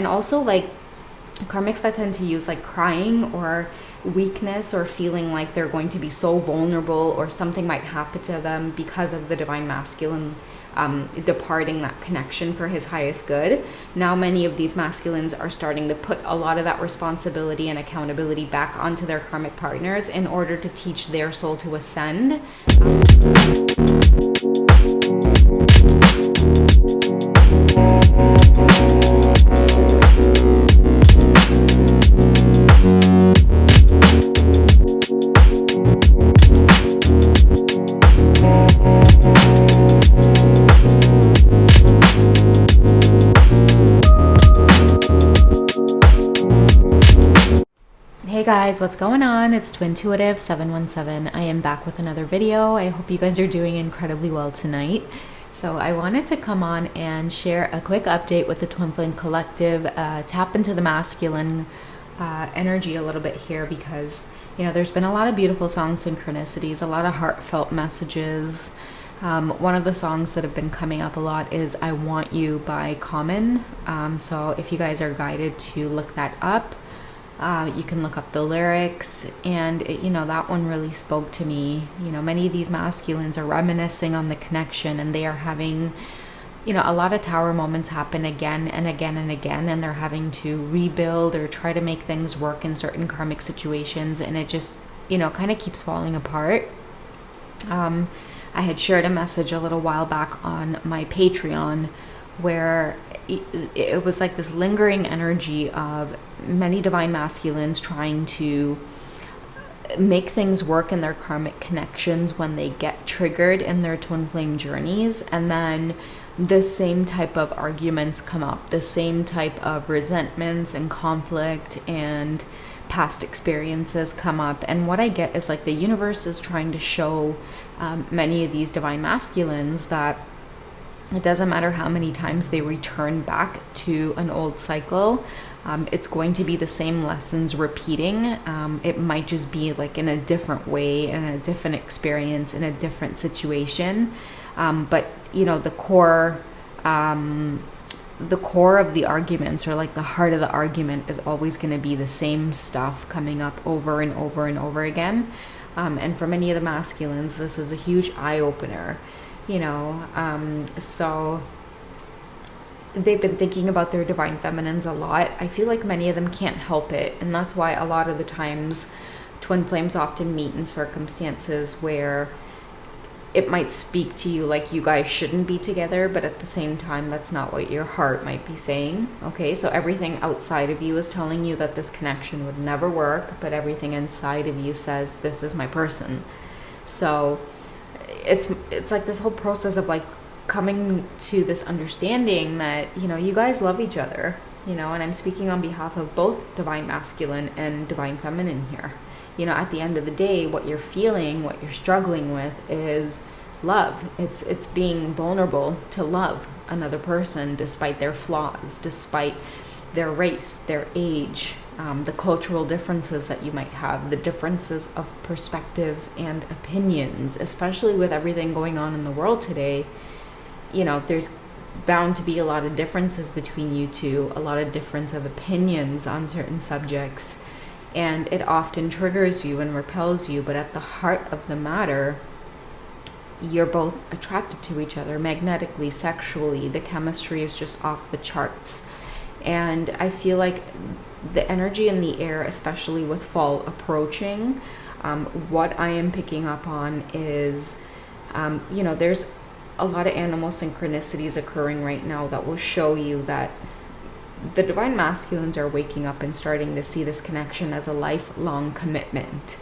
And also, like, karmics that tend to use like crying or weakness or feeling like they're going to be so vulnerable or something might happen to them because of the divine masculine departing that connection for his highest good. Now many of these masculines are starting to put a lot of that responsibility and accountability back onto their karmic partners in order to teach their soul to ascend. Hey guys, what's going on? It's Twintuitive 717. I am back with another video. I hope you guys are doing incredibly well tonight. So I wanted to come on and share a quick update with the Twin Flame Collective, tap into the masculine energy a little bit here because, you know, there's been a lot of beautiful song synchronicities, a lot of heartfelt messages. One of the songs that have been coming up a lot is I Want You by Common. So if you guys are guided to look that up, you can look up the lyrics, and you know, that one really spoke to me. You know, many of these masculines are reminiscing on the connection, and they are having, you know, a lot of tower moments happen again and again and again, and they're having to rebuild or try to make things work in certain karmic situations, and it just, you know, kind of keeps falling apart. I had shared a message a little while back on my Patreon where it was like this lingering energy of many divine masculines trying to make things work in their karmic connections when they get triggered in their twin flame journeys, and then the same type of arguments come up, the same type of resentments and conflict and past experiences come up. And what I get is like the universe is trying to show many of these divine masculines that it doesn't matter how many times they return back to an old cycle. It's going to be the same lessons repeating. It might just be like in a different way, in a different experience, in a different situation. But you know, the core of the arguments, or like the heart of the argument, is always going to be the same stuff coming up over and over and over again. And for many of the masculines, this is a huge eye opener. You know, so they've been thinking about their divine feminines a lot. I feel like many of them can't help it, and that's why a lot of the times twin flames often meet in circumstances where it might speak to you like you guys shouldn't be together, but at the same time that's not what your heart might be saying. Okay, so everything outside of you is telling you that this connection would never work, but everything inside of you says this is my person. So it's like this whole process of like coming to this understanding that, you know, you guys love each other, you know, and I'm speaking on behalf of both divine masculine and divine feminine here. You know, at the end of the day, what you're feeling, what you're struggling with is love. It's being vulnerable to love another person despite their flaws, despite their race, their age, the cultural differences that you might have, the differences of perspectives and opinions, especially with everything going on in the world today. You know, there's bound to be a lot of differences between you two, a lot of difference of opinions on certain subjects, and it often triggers you and repels you, but at the heart of the matter, you're both attracted to each other magnetically, sexually. The chemistry is just off the charts. And I feel like the energy in the air, especially with fall approaching, what I am picking up on is, you know, there's a lot of animal synchronicities occurring right now that will show you that the divine masculines are waking up and starting to see this connection as a lifelong commitment.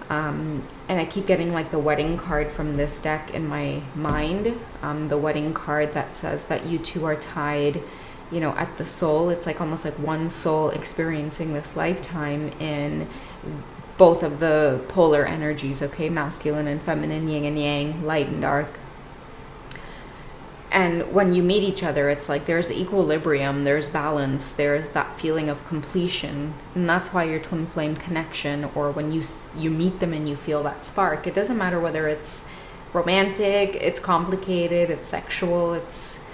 And I keep getting like the wedding card from this deck in my mind, the wedding card that says that you two are tied, you know, at the soul. It's like almost like one soul experiencing this lifetime in both of the polar energies, okay, masculine and feminine, yin and yang, light and dark. And when you meet each other, it's like there's equilibrium, there's balance, there's that feeling of completion. And that's why your twin flame connection, or when you meet them and you feel that spark, it doesn't matter whether it's romantic, it's complicated, it's sexual, it's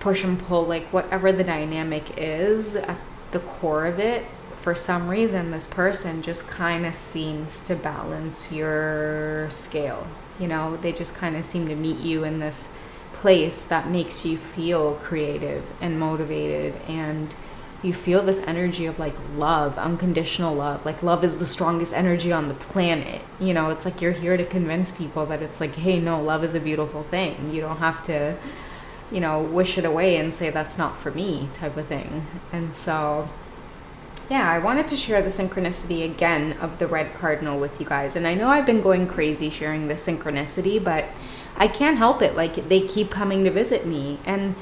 push and pull, like whatever the dynamic is at the core of it, for some reason this person just kind of seems to balance your scale. You know, they just kind of seem to meet you in this place that makes you feel creative and motivated, and you feel this energy of like love, unconditional love. Like love is the strongest energy on the planet. You know, it's like you're here to convince people that it's like, hey, no, love is a beautiful thing. You don't have to, you know, wish it away and say that's not for me type of thing. And so, yeah, I wanted to share the synchronicity again of the red cardinal with you guys. And I know I've been going crazy sharing the synchronicity, but I can't help it. Like, they keep coming to visit me. And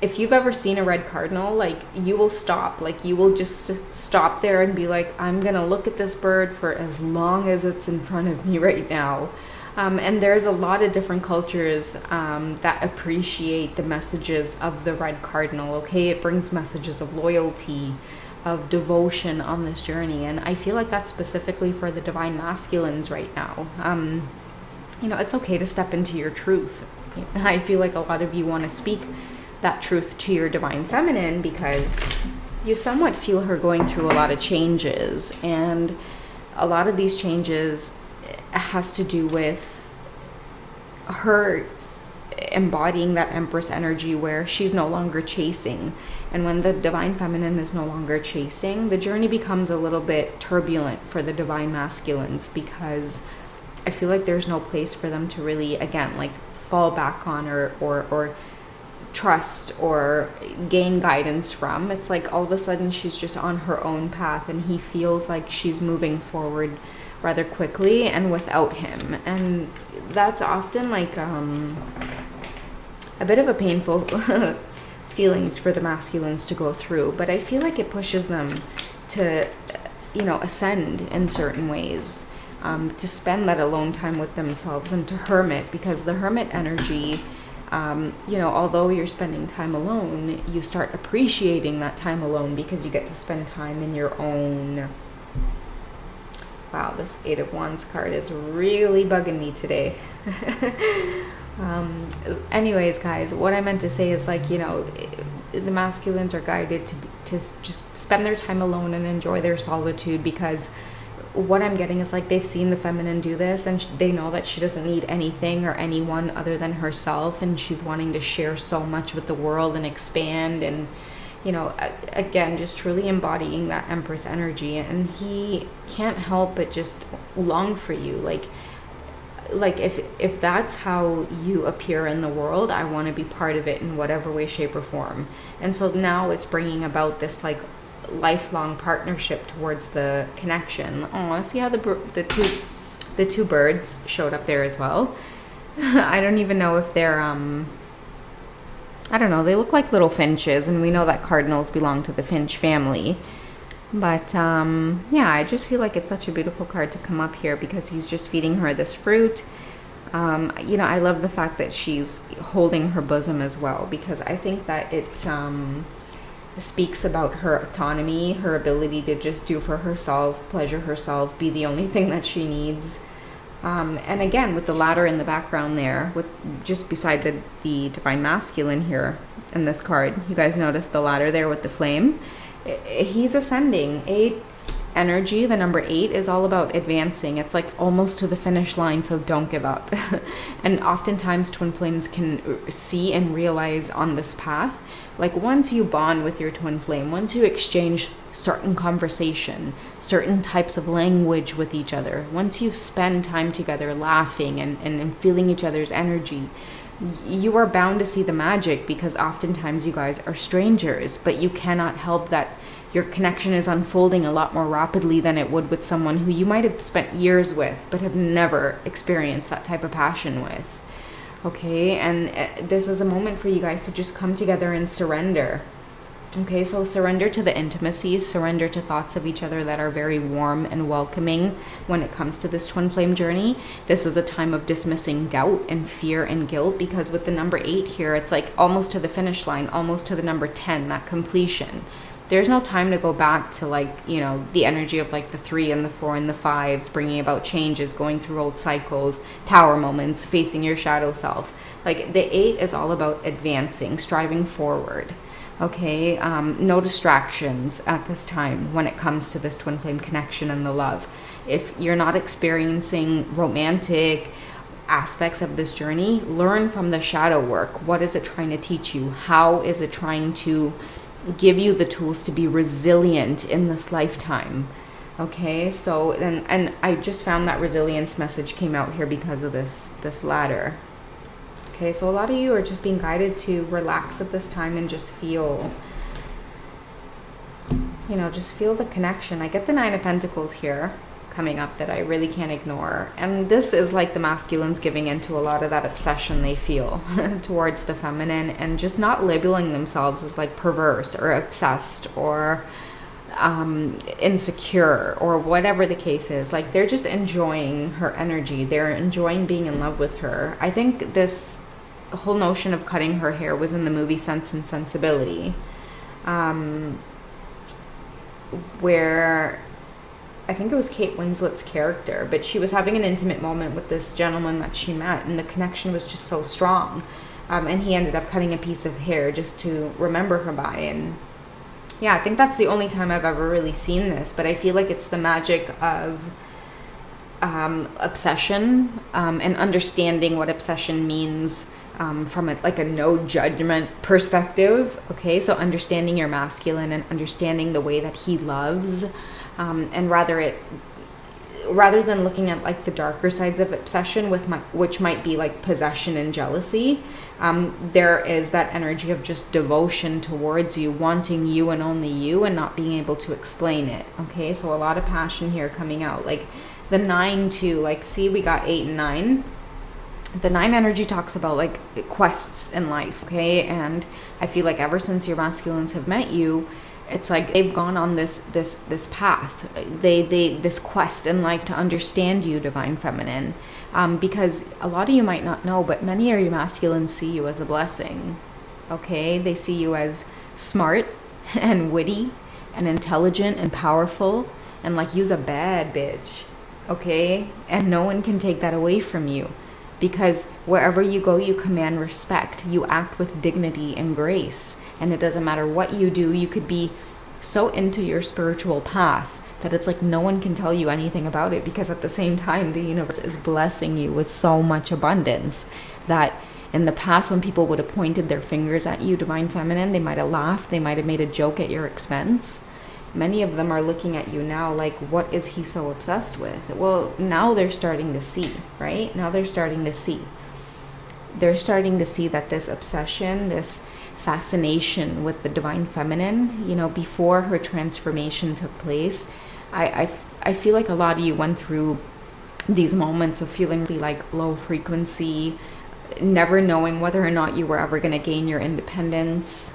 if you've ever seen a red cardinal, like, you will stop. Like, you will just stop there and be like, I'm going to look at this bird for as long as it's in front of me right now. And there's a lot of different cultures that appreciate the messages of the red cardinal, okay? It brings messages of loyalty, of devotion on this journey. And I feel like that's specifically for the divine masculines right now. You know, it's okay to step into your truth. I feel like a lot of you want to speak that truth to your divine feminine because you somewhat feel her going through a lot of changes, and a lot of these changes has to do with her embodying that empress energy where she's no longer chasing. And when the divine feminine is no longer chasing, the journey becomes a little bit turbulent for the divine masculines, because I feel like there's no place for them to really, again, like fall back on or trust or gain guidance from. It's like all of a sudden she's just on her own path, and he feels like she's moving forward rather quickly and without him. And that's often like a bit of a painful feelings for the masculines to go through, but I feel like it pushes them to, you know, ascend in certain ways, to spend that alone time with themselves and to hermit, because the hermit energy, you know, although you're spending time alone, you start appreciating that time alone because you get to spend time in your own. Wow, this 8 of Wands card is really bugging me today. Anyways, guys, what I meant to say is, like, you know, the masculines are guided to just spend their time alone and enjoy their solitude, because what I'm getting is like they've seen the feminine do this, and they know that she doesn't need anything or anyone other than herself, and she's wanting to share so much with the world and expand, and, you know, again, just truly embodying that empress energy. And he can't help but just long for you. Like if that's how you appear in the world, I want to be part of it in whatever way, shape, or form. And so now it's bringing about this like lifelong partnership towards the connection. Oh, see how the two birds showed up there as well. I don't even know if they're I don't know, they look like little finches, and we know that cardinals belong to the finch family. But yeah, I just feel like it's such a beautiful card to come up here, because he's just feeding her this fruit. You know, I love the fact that she's holding her bosom as well, because I think that it speaks about her autonomy, her ability to just do for herself, pleasure herself, be the only thing that she needs. And again, with the ladder in the background there, with just beside the divine masculine here in this card, you guys notice the ladder there with the flame? He's ascending. 8 energy, the number 8, is all about advancing. It's like almost to the finish line, so don't give up. And oftentimes twin flames can see and realize on this path, like once you bond with your twin flame, once you exchange certain conversation, certain types of language with each other, once you spend time together laughing and feeling each other's energy, you are bound to see the magic, because oftentimes you guys are strangers, but you cannot help that your connection is unfolding a lot more rapidly than it would with someone who you might have spent years with but have never experienced that type of passion with. Okay, and this is a moment for you guys to just come together and surrender. Okay, so surrender to the intimacies, surrender to thoughts of each other that are very warm and welcoming when it comes to this twin flame journey. This is a time of dismissing doubt and fear and guilt, because with the number 8 here, it's like almost to the finish line, almost to the number 10, that completion. There's no time to go back to like, you know, the energy of like the 3 and the 4 and the 5s, bringing about changes, going through old cycles, tower moments, facing your shadow self. Like the 8 is all about advancing, striving forward. Okay, no distractions at this time when it comes to this twin flame connection and the love. If you're not experiencing romantic aspects of this journey, learn from the shadow work. What is it trying to teach you? How is it trying to give you the tools to be resilient in this lifetime? Okay, so and I just found that resilience message came out here because of this ladder. Okay, so a lot of you are just being guided to relax at this time and just feel, you know, just feel the connection. I get the 9 of Pentacles here coming up that I really can't ignore. And this is like the masculines giving into a lot of that obsession they feel towards the feminine, and just not labeling themselves as like perverse or obsessed or insecure or whatever the case is. Like they're just enjoying her energy. They're enjoying being in love with her. I think this whole notion of cutting her hair was in the movie Sense and Sensibility, where I think it was Kate Winslet's character, but she was having an intimate moment with this gentleman that she met, and the connection was just so strong, and he ended up cutting a piece of hair just to remember her by. And yeah, I think that's the only time I've ever really seen this, but I feel like it's the magic of obsession, and understanding what obsession means from like a no judgment perspective. Okay, so understanding your masculine and understanding the way that he loves, and rather than looking at like the darker sides of obsession which might be like possession and jealousy, there is that energy of just devotion towards you, wanting you and only you, and not being able to explain it. Okay, so a lot of passion here coming out. Like the 9 too, like see, we got 8 and 9. The 9 energy talks about like quests in life. Okay, and I feel like ever since your masculines have met you, it's like they've gone on this path, this quest in life to understand you, divine feminine, because a lot of you might not know, but many of your masculines see you as a blessing. Okay, they see you as smart and witty and intelligent and powerful, and like you's a bad bitch. Okay, and no one can take that away from you, because wherever you go, you command respect. You act with dignity and grace. And it doesn't matter what you do. You could be so into your spiritual path that it's like no one can tell you anything about it, because at the same time, the universe is blessing you with so much abundance that in the past, when people would have pointed their fingers at you, divine feminine, they might have laughed. They might have made a joke at your expense. Many of them are looking at you now like, what is he so obsessed with? Well, now they're starting to see, right? Now they're starting to see. They're starting to see that this obsession, this fascination with the divine feminine, you know, before her transformation took place, I feel like a lot of you went through these moments of feeling really like low frequency, never knowing whether or not you were ever going to gain your independence,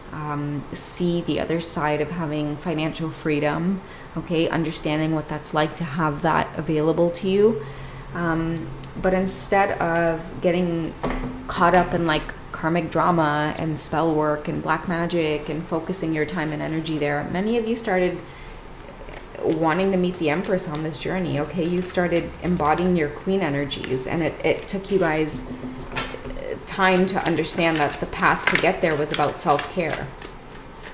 see the other side of having financial freedom, okay, understanding what that's like to have that available to you. But instead of getting caught up in like karmic drama and spell work and black magic and focusing your time and energy there, many of you started wanting to meet the Empress on this journey. Okay, you started embodying your queen energies, and it took you guys time to understand that the path to get there was about self-care.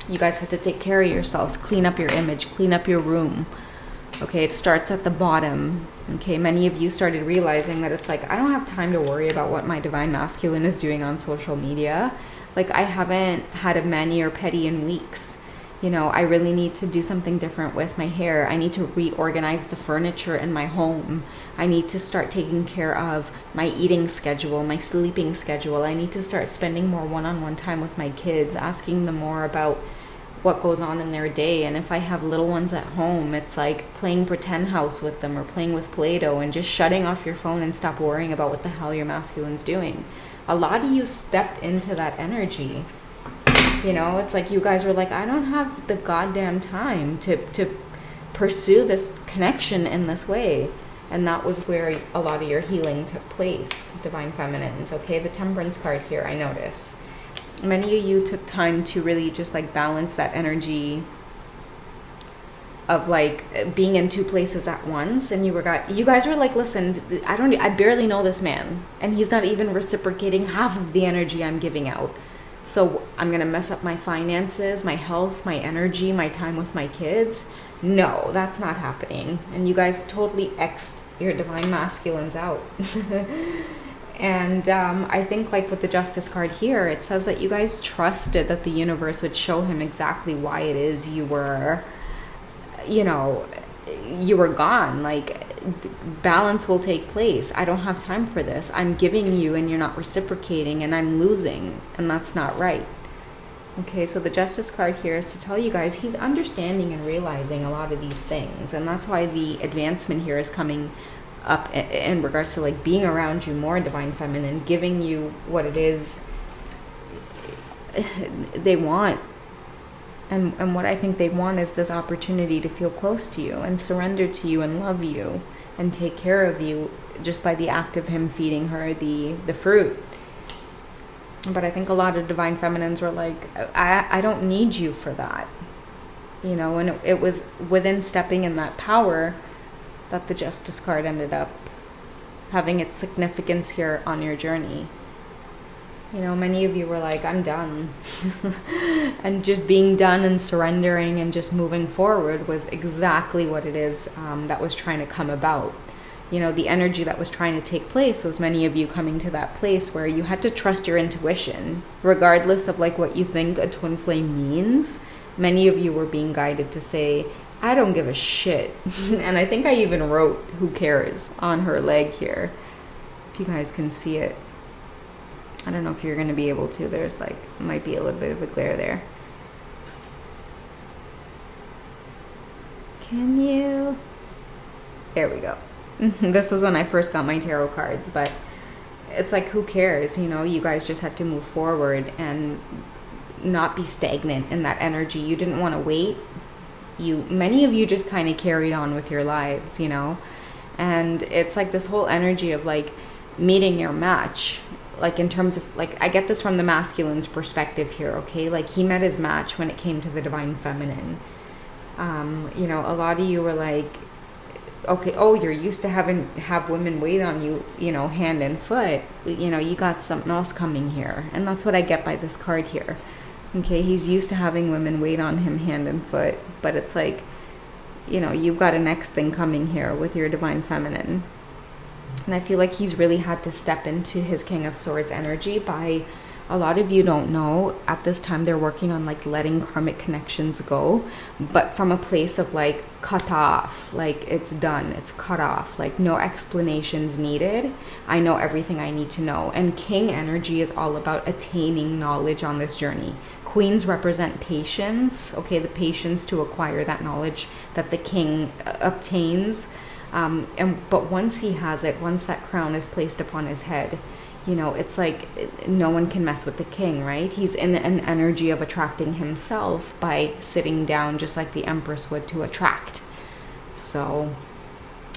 You guys had to take care of yourselves, clean up your image, clean up your room. Okay, it starts at the bottom. Okay, many of you started realizing that it's like, I don't have time to worry about what my divine masculine is doing on social media. Like, I haven't had a mani or pedi in weeks. You know, I really need to do something different with my hair. I need to reorganize the furniture in my home. I need to start taking care of my eating schedule, my sleeping schedule. I need to start spending more one-on-one time with my kids, asking them more about what goes on in their day. And if I have little ones at home, it's like playing pretend house with them or playing with Play-Doh and just shutting off your phone and stop worrying about what the hell your masculine's doing. A lot of you stepped into that energy. You know, it's like you guys were like, I don't have the goddamn time to pursue this connection in this way. And that was where a lot of your healing took place, divine feminines. Okay, the Temperance card here, I notice. Many of you took time to really just like balance that energy of like being in two places at once, and you guys were like, listen, I barely know this man, and he's not even reciprocating half of the energy I'm giving out. So I'm gonna mess up my finances, my health, my energy, my time with my kids. No, that's not happening. And you guys totally X'd your divine masculines out. And I think like with the Justice card here, it says that you guys trusted that the universe would show him exactly why it is you were gone. Like, balance will take place. I don't have time for this. I'm giving you and you're not reciprocating, and I'm losing, and that's not right. Okay, so the Justice card here is to tell you guys he's understanding and realizing a lot of these things, and that's why the advancement here is coming up in regards to like being around you more, Divine Feminine, giving you what it is they want. And what I think they want is this opportunity to feel close to you and surrender to you and love you and take care of you just by the act of him feeding her the fruit. But I think a lot of Divine Feminines were like, I don't need you for that. You know, and it was within stepping in that power that the Justice card ended up having its significance here on your journey. You know, many of you were like, I'm done. And just being done and surrendering and just moving forward was exactly what it is that was trying to come about. You know, the energy that was trying to take place was many of you coming to that place where you had to trust your intuition, regardless of like what you think a twin flame means. Many of you were being guided to say, I don't give a shit. And I think I even wrote who cares on her leg here, if you guys can see it. I don't know if you're going to be able to. There's like, might be a little bit of a glare there. Can you? There we go. This was when I first got my tarot cards, but it's like, who cares? You know, you guys just had to move forward and not be stagnant in that energy. You didn't want to wait. Many of you just kind of carried on with your lives, you know? And it's like this whole energy of like meeting your match. Like in terms of like, I get this from the masculine's perspective here, okay? Like he met his match when it came to the Divine Feminine. You know, a lot of you were like, okay, oh, you're used to have women wait on you, you know, hand and foot. You know, you got something else coming here. And that's what I get by this card here. Okay, he's used to having women wait on him hand and foot. But it's like, you know, you've got a next thing coming here with your Divine Feminine. And I feel like he's really had to step into his King of Swords energy by, a lot of you don't know, at this time they're working on like letting karmic connections go, but from a place of like cut off, like it's done, it's cut off, like no explanations needed. I know everything I need to know. And King energy is all about attaining knowledge on this journey. Queens represent patience, okay, the patience to acquire that knowledge that the king obtains. But once he has it, once that crown is placed upon his head, you know, it's like no one can mess with the king, right? He's in an energy of attracting himself by sitting down just like the empress would to attract. So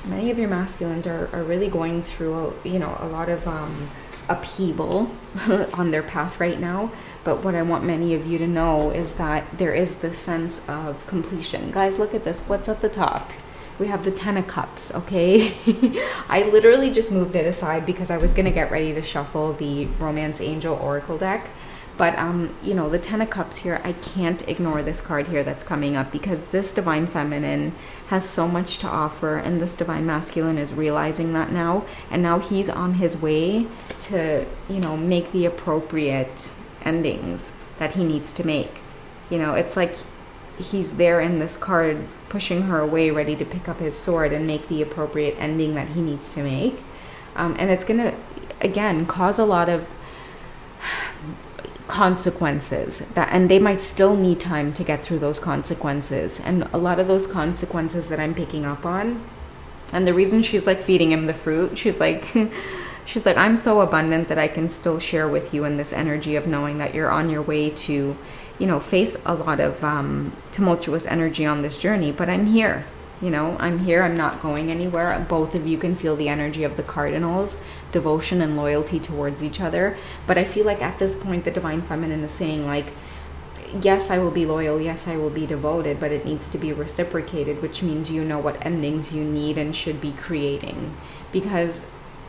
many of your masculines are really going through, you know, a lot of upheaval on their path right now. But what I want many of you to know is that there is this sense of completion. Guys, look at this. What's at the top? We have the Ten of Cups, okay? I literally just moved it aside because I was going to get ready to shuffle the Romance Angel Oracle deck. But, you know, the Ten of Cups here, I can't ignore this card here that's coming up because this Divine Feminine has so much to offer, and this Divine Masculine is realizing that now. And now he's on his way to, you know, make the appropriate endings that he needs to make. You know, it's like he's there in this card pushing her away, ready to pick up his sword and make the appropriate ending that he needs to make. And it's going to, again, cause a lot of consequences, and they might still need time to get through those consequences. And a lot of those consequences that I'm picking up on, and the reason she's like feeding him the fruit, she's like, I'm so abundant that I can still share with you in this energy of knowing that you're on your way to, you know, face a lot of tumultuous energy on this journey, but I'm here. You know, I'm here. I'm not going anywhere. Both of you can feel the energy of the cardinals, devotion and loyalty towards each other. But I feel like at this point, the Divine Feminine is saying, like, yes, I will be loyal, yes, I will be devoted, but it needs to be reciprocated, which means you know what endings you need and should be creating. Because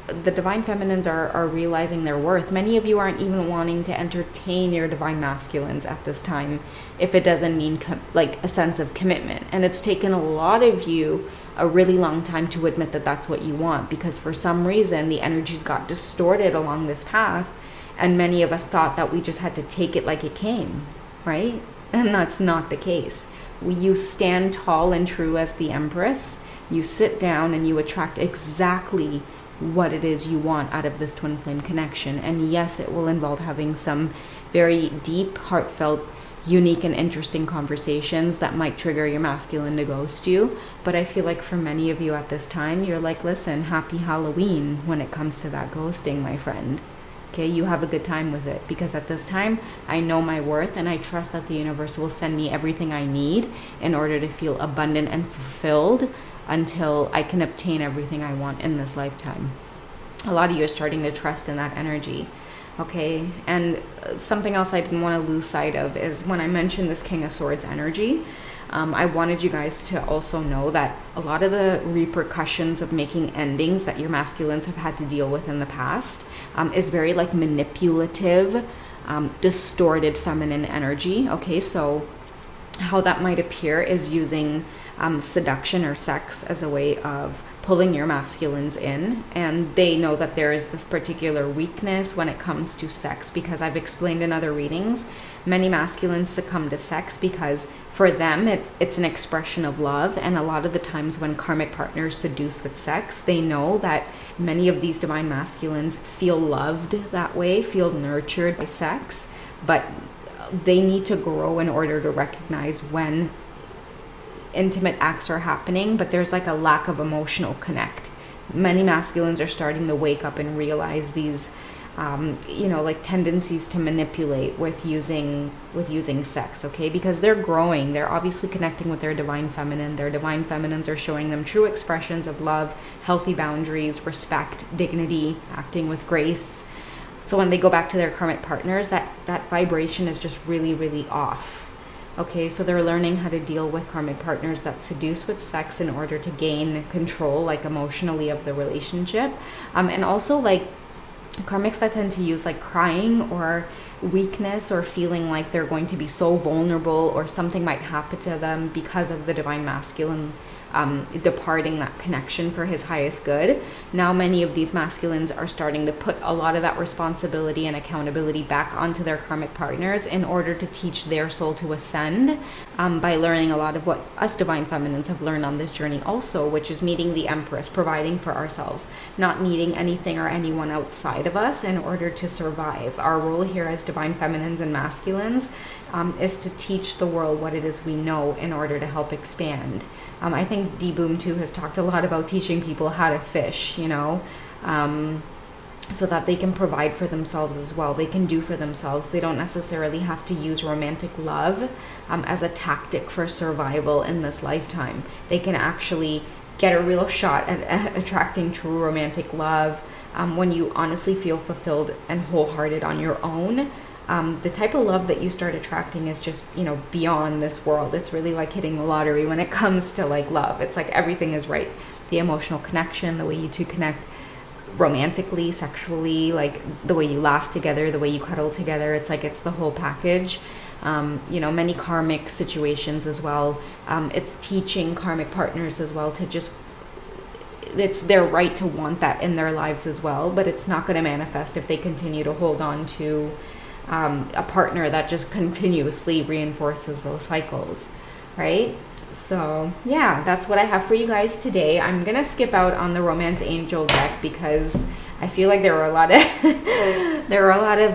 the divine feminines are realizing their worth. Many of you aren't even wanting to entertain your divine masculines at this time if it doesn't mean like a sense of commitment. And it's taken a lot of you a really long time to admit that that's what you want, because for some reason the energies got distorted along this path, and many of us thought that we just had to take it like it came, right? And that's not the case. You stand tall and true as the empress. You sit down and you attract exactly what it is you want out of this twin flame connection. And yes, it will involve having some very deep, heartfelt, unique and interesting conversations that might trigger your masculine to ghost you. But I feel like for many of you at this time, you're like, listen, happy Halloween when it comes to that ghosting, my friend. Okay, you have a good time with it, because at this time I know my worth and I trust that the universe will send me everything I need in order to feel abundant and fulfilled until I can obtain everything I want in this lifetime. A lot of you are starting to trust in that energy. Okay, and something else I didn't want to lose sight of is when I mentioned this King of Swords energy, I wanted you guys to also know that a lot of the repercussions of making endings that your masculines have had to deal with in the past is very like manipulative, distorted feminine energy. Okay, so how that might appear is using seduction or sex as a way of pulling your masculines in, and they know that there is this particular weakness when it comes to sex, because I've explained in other readings, many masculines succumb to sex because for them it's an expression of love. And a lot of the times when karmic partners seduce with sex, they know that many of these divine masculines feel loved that way, feel nurtured by sex, but they need to grow in order to recognize when intimate acts are happening, but there's like a lack of emotional connect. Many masculines are starting to wake up and realize these like tendencies to manipulate with using sex, okay? Because they're growing, they're obviously connecting with their divine feminine. Their divine feminines are showing them true expressions of love, healthy boundaries, respect, dignity, acting with grace. So when they go back to their karmic partners, that vibration is just really, really off. Okay, so they're learning how to deal with karmic partners that seduce with sex in order to gain control, like emotionally, of the relationship. And also like karmics that tend to use like crying or weakness or feeling like they're going to be so vulnerable or something might happen to them because of the divine masculine departing that connection for his highest good. Now many of these masculines are starting to put a lot of that responsibility and accountability back onto their karmic partners in order to teach their soul to ascend, by learning a lot of what us divine feminines have learned on this journey also, which is meeting the empress, providing for ourselves, not needing anything or anyone outside of us in order to survive. Our role here as divine feminines and masculines is to teach the world what it is we know in order to help expand. I think D Boom too has talked a lot about teaching people how to fish, so that they can provide for themselves as well. They can do for themselves. They don't necessarily have to use romantic love as a tactic for survival in this lifetime. They can actually get a real shot at attracting true romantic love when you honestly feel fulfilled and wholehearted on your own. The type of love that you start attracting is just, beyond this world. It's really like hitting the lottery when it comes to like love. It's like everything is right. The emotional connection, the way you two connect romantically, sexually, like the way you laugh together, the way you cuddle together. It's like it's the whole package. Many karmic situations as well. It's teaching karmic partners as well to just, it's their right to want that in their lives as well, but it's not going to manifest if they continue to hold on to a partner that just continuously reinforces those cycles, right? So yeah, that's what I have for you guys today. I'm gonna skip out on the romance angel deck because I feel like there were a lot of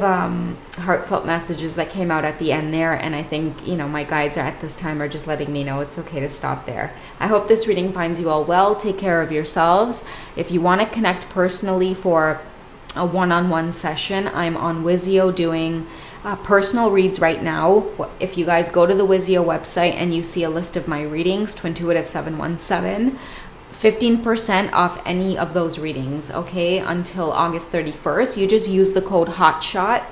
heartfelt messages that came out at the end there, and I think my guides at this time are just letting me know it's okay to stop there. I hope this reading finds you all well. Take care of yourselves. If you want to connect personally for a one-on-one session, I'm on Wizio doing personal reads right now. If you guys go to the Wizio website and you see a list of my readings, Twintuitive 717, 15% off any of those readings, okay, until August 31st. You just use the code HOTSHOT.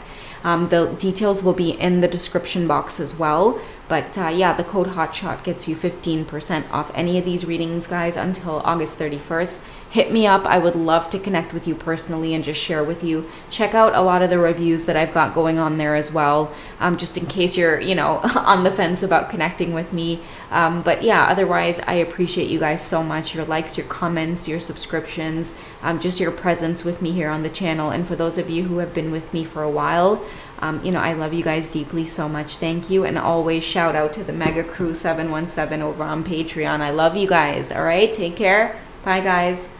The details will be in the description box as well. But yeah, the code HOTSHOT gets you 15% off any of these readings, guys, until August 31st. Hit me up. I would love to connect with you personally and just share with you. Check out a lot of the reviews that I've got going on there as well, just in case you're, you know, on the fence about connecting with me. But yeah, otherwise, I appreciate you guys so much. Your likes, your comments, your subscriptions, just your presence with me here on the channel. And for those of you who have been with me for a while, you know, I love you guys deeply so much. Thank you. And always shout out to the Mega Crew 717 over on Patreon. I love you guys. All right. Take care. Bye, guys.